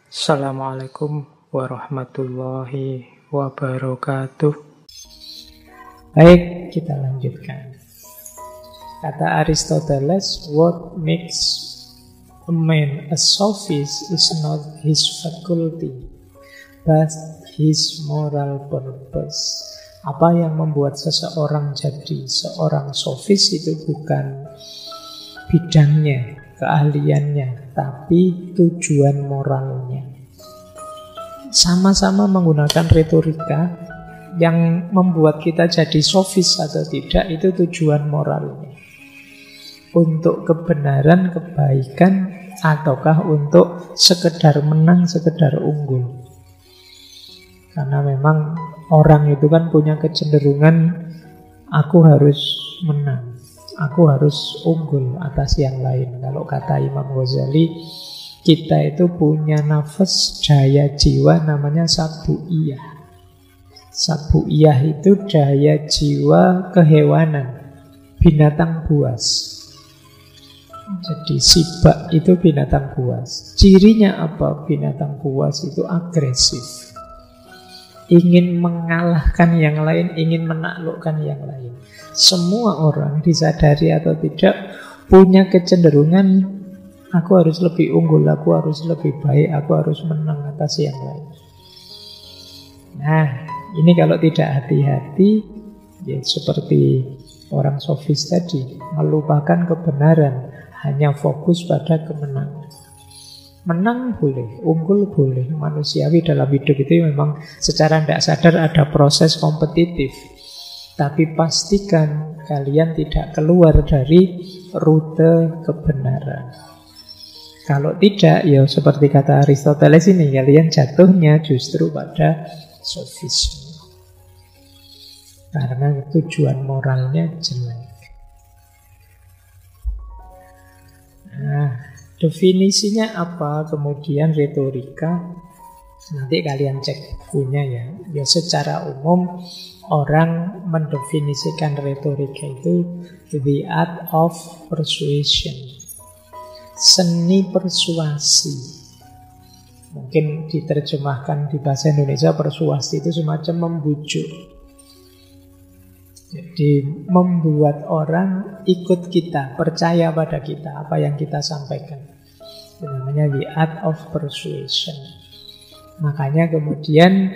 Assalamualaikum warahmatullahi wabarakatuh. Baik, kita lanjutkan. Kata Aristoteles, what makes a man a sophist is not his faculty, but his moral purpose. Apa yang membuat seseorang jadi seorang sofis itu bukan bidangnya, keahliannya, tapi tujuan moralnya. Sama-sama menggunakan retorika, yang membuat kita jadi sofis atau tidak itu tujuan moralnya. Untuk kebenaran, kebaikan, ataukah untuk sekedar menang, sekedar unggul. Karena memang orang itu kan punya kecenderungan, aku harus menang, aku harus unggul atas yang lain. Kalau kata Imam Ghazali, kita itu punya nafas, daya jiwa namanya sabu'iyah. Sabu'iyah itu daya jiwa kehewanan, binatang buas. Jadi sibak itu binatang buas. Cirinya apa? Binatang buas itu agresif, ingin mengalahkan yang lain, ingin menaklukkan yang lain. Semua orang, disadari atau tidak, punya kecenderungan, aku harus lebih unggul, aku harus lebih baik, aku harus menang atas yang lain. Nah, ini kalau tidak hati-hati, ya seperti orang sofis tadi, melupakan kebenaran, hanya fokus pada kemenangan. Menang boleh, unggul boleh. Manusiawi dalam hidup itu memang secara tidak sadar ada proses kompetitif. Tapi pastikan kalian tidak keluar dari rute kebenaran. Kalau tidak, ya seperti kata Aristoteles ini, kalian jatuhnya justru pada sofisme. Karena tujuan moralnya jelek. Nah, definisinya apa? Kemudian retorika, nanti kalian cek bukunya ya. Ya secara umum orang mendefinisikan retorika itu the art of persuasion, seni persuasi. Mungkin diterjemahkan di bahasa Indonesia, persuasi itu semacam membujuk. Jadi membuat orang ikut kita, percaya pada kita, apa yang kita sampaikan. Itu namanya the art of persuasion. Makanya kemudian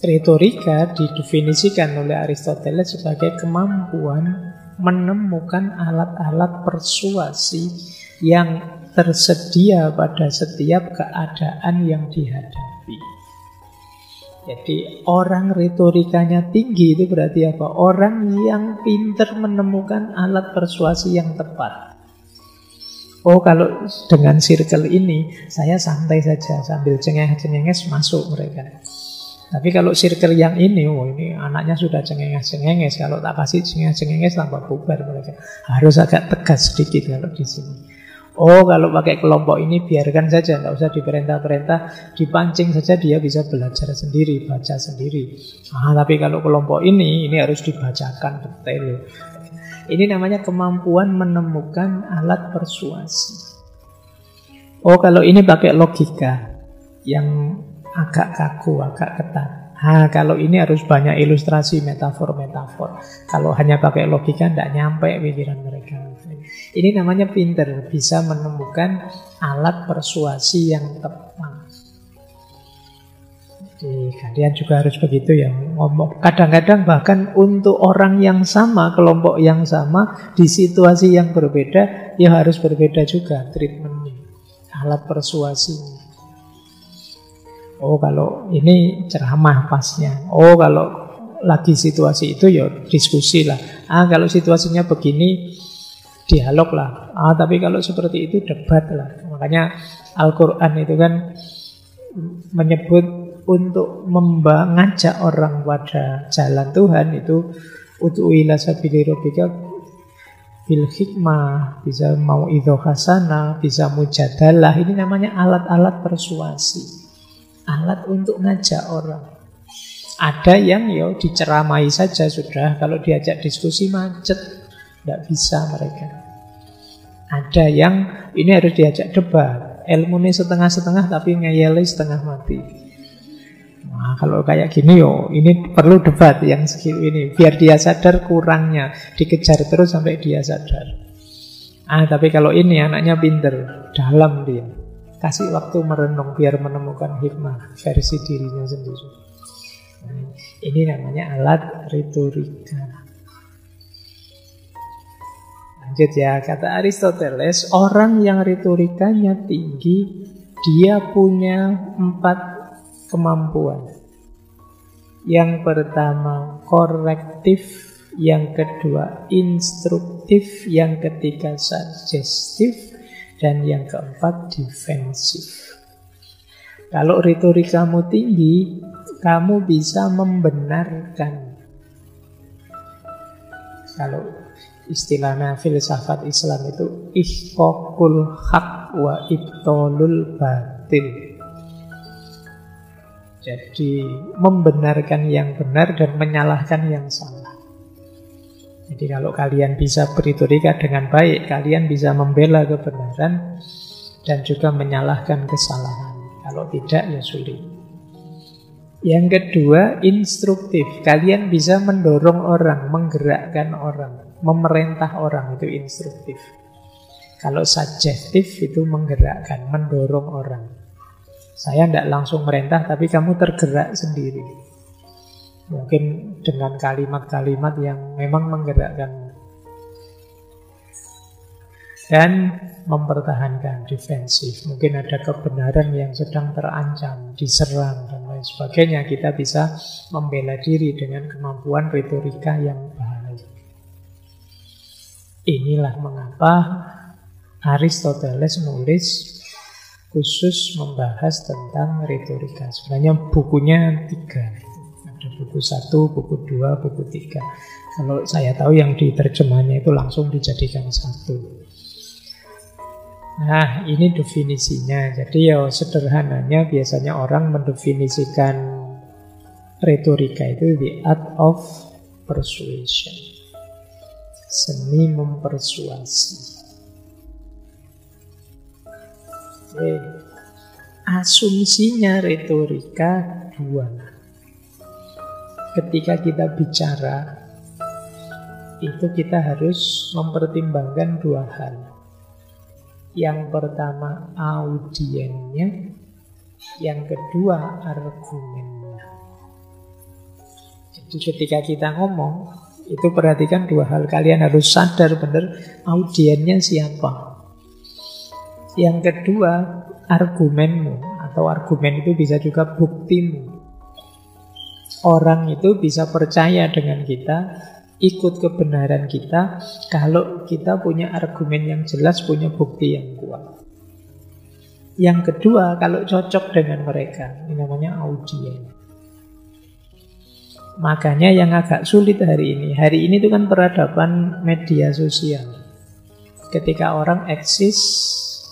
retorika didefinisikan oleh Aristoteles sebagai kemampuan menemukan alat-alat persuasi yang tersedia pada setiap keadaan yang dihadapi. Jadi orang retorikanya tinggi itu berarti apa? Orang yang pintar menemukan alat persuasi yang tepat. Oh, kalau dengan circle ini saya santai saja sambil cengenges masuk mereka. Tapi kalau circle yang ini, oh ini anaknya sudah cengenges. Kalau tak kasih cengenges tambah bubar mereka. Harus agak tegas sedikit kalau di sini. Oh, kalau pakai kelompok ini biarkan saja, tidak usah diperintah-perintah, dipancing saja, dia bisa belajar sendiri, baca sendiri. Tapi kalau kelompok ini harus dibacakan detail. Ini namanya kemampuan menemukan alat persuasi. Oh, kalau ini pakai logika yang agak kaku, agak ketat. Kalau ini harus banyak ilustrasi, metafor-metafor. Kalau hanya pakai logika, tidak nyampe pikiran mereka. Ini namanya pinter, bisa menemukan alat persuasi yang tepat. Jadi kalian juga harus begitu ya ngomong. Kadang-kadang bahkan untuk orang yang sama, kelompok yang sama, di situasi yang berbeda, ya harus berbeda juga treatmentnya, alat persuasinya. Oh, kalau ini ceramah pasnya. Oh, kalau lagi situasi itu ya diskusi lah. Kalau situasinya begini, dialog lah. Tapi kalau seperti itu debat lah. Makanya Al-Quran itu kan menyebut untuk mengajak orang pada jalan Tuhan itu ud'u ila sabili rabbika bil hikmah, bisa mau'idhah hasanah, bisa mujadalah. Ini namanya alat-alat persuasi. Alat untuk ngajak orang. Ada yang diceramai saja sudah, kalau diajak diskusi macet, tidak bisa mereka. Ada yang ini harus diajak debat, ilmunya setengah-setengah tapi ngeyelnya setengah mati. Nah, kalau kayak gini ini perlu debat yang ini biar dia sadar kurangnya, dikejar terus sampai dia sadar. Tapi kalau ini anaknya pinter, dalam dia, kasih waktu merenung biar menemukan hikmah versi dirinya sendiri. Nah, ini namanya alat retorika. Lanjut ya, kata Aristoteles, orang yang retorikanya tinggi, dia punya 4 kemampuan. Yang pertama korektif, yang kedua instruktif, yang ketiga sugestif, dan yang keempat defensif. Kalau retorikamu tinggi, kamu bisa membenarkan. Kalau istilahnya filsafat Islam itu ihqaqul haq wa ibtalul batil. Jadi membenarkan yang benar dan menyalahkan yang salah. Jadi kalau kalian bisa berretorika dengan baik, kalian bisa membela kebenaran dan juga menyalahkan kesalahan. Kalau tidak, ya sulit. Yang kedua, instruktif. Kalian bisa mendorong orang, menggerakkan orang, memerintah orang, itu instruktif. Kalau sugestif itu menggerakkan, mendorong orang. Saya tidak langsung merintah, tapi kamu tergerak sendiri. Mungkin dengan kalimat-kalimat yang memang menggerakkan. Dan mempertahankan, defensif. Mungkin ada kebenaran yang sedang terancam, diserang, dan lain sebagainya. Kita bisa membela diri dengan kemampuan retorika yang baik. Inilah mengapa Aristoteles nulis khusus membahas tentang retorika. Sebenarnya bukunya 3. Ada buku 1, buku 2, buku 3. Kalau saya tahu yang diterjemahnya itu langsung dijadikan 1. Nah, ini definisinya. Jadi sederhananya biasanya orang mendefinisikan retorika itu the art of persuasion. Seni mempersuasi. Asumsinya retorika 2. Ketika kita bicara, itu kita harus mempertimbangkan 2 hal. Yang pertama audiennya, yang kedua argumennya. Jadi ketika kita ngomong, itu perhatikan 2 hal. Kalian harus sadar benar audiennya siapa. Yang kedua argumenmu, atau argumen itu bisa juga buktimu. Orang itu bisa percaya dengan kita, ikut kebenaran kita kalau kita punya argumen yang jelas, punya bukti yang kuat. Yang kedua, kalau cocok dengan mereka, ini namanya audien. Makanya yang agak sulit hari ini itu kan peradaban media sosial. Ketika orang eksis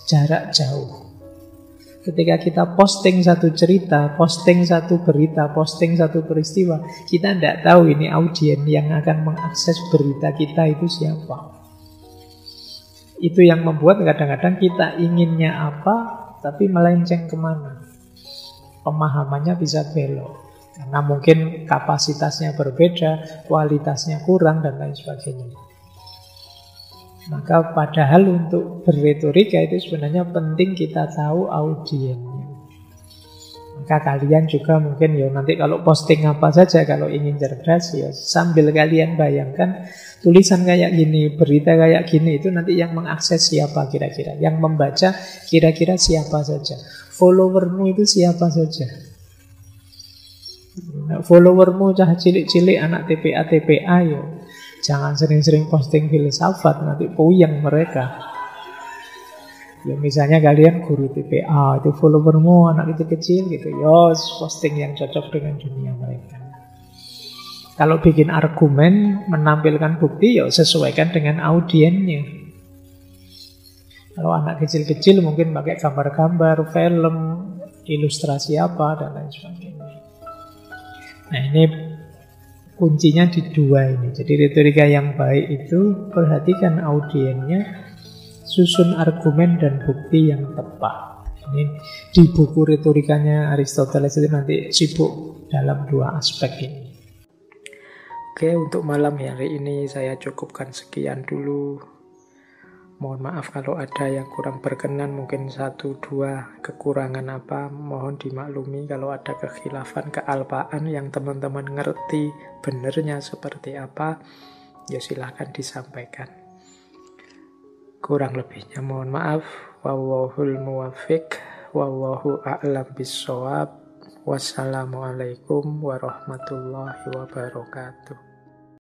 jarak jauh. Ketika kita posting satu cerita, posting satu berita, posting satu peristiwa, kita tidak tahu ini audien yang akan mengakses berita kita itu siapa. Itu yang membuat kadang-kadang kita inginnya apa, tapi melenceng kemana. Pemahamannya bisa belok. Karena mungkin kapasitasnya berbeda, kualitasnya kurang, dan lain sebagainya. Maka padahal untuk berretorika itu sebenarnya penting kita tahu audiennya. Maka kalian juga mungkin nanti kalau posting apa saja, kalau ingin cerdas sambil kalian bayangkan tulisan kayak gini, berita kayak gini, itu nanti yang mengakses siapa kira-kira, yang membaca kira-kira siapa saja, followermu itu siapa saja. Followermu cah cilik-cilik anak TPA jangan sering-sering posting filsafat, nanti puyeng mereka. Misalnya kalian guru TPA, itu followermu anak kecil gitu, posting yang cocok dengan dunia mereka. Kalau bikin argumen, menampilkan bukti, sesuaikan dengan audiennya. Kalau anak kecil-kecil mungkin pakai gambar-gambar, film, ilustrasi apa, dan lain sebagainya. Nah, ini kuncinya di 2 ini. Jadi retorika yang baik itu perhatikan audiennya, susun argumen dan bukti yang tepat. Ini di buku retorikanya Aristoteles itu nanti sibuk dalam dua aspek ini. Oke, untuk malam hari ini saya cukupkan sekian dulu. Mohon maaf kalau ada yang kurang berkenan, mungkin 1-2 kekurangan apa, mohon dimaklumi. Kalau ada kekhilafan, kealpaan yang teman-teman ngerti benernya seperti apa, ya silahkan disampaikan. Kurang lebihnya mohon maaf. Wallahul muwaffiq, wallahu a'lam bissawab. Wassalamualaikum warahmatullahi wabarakatuh.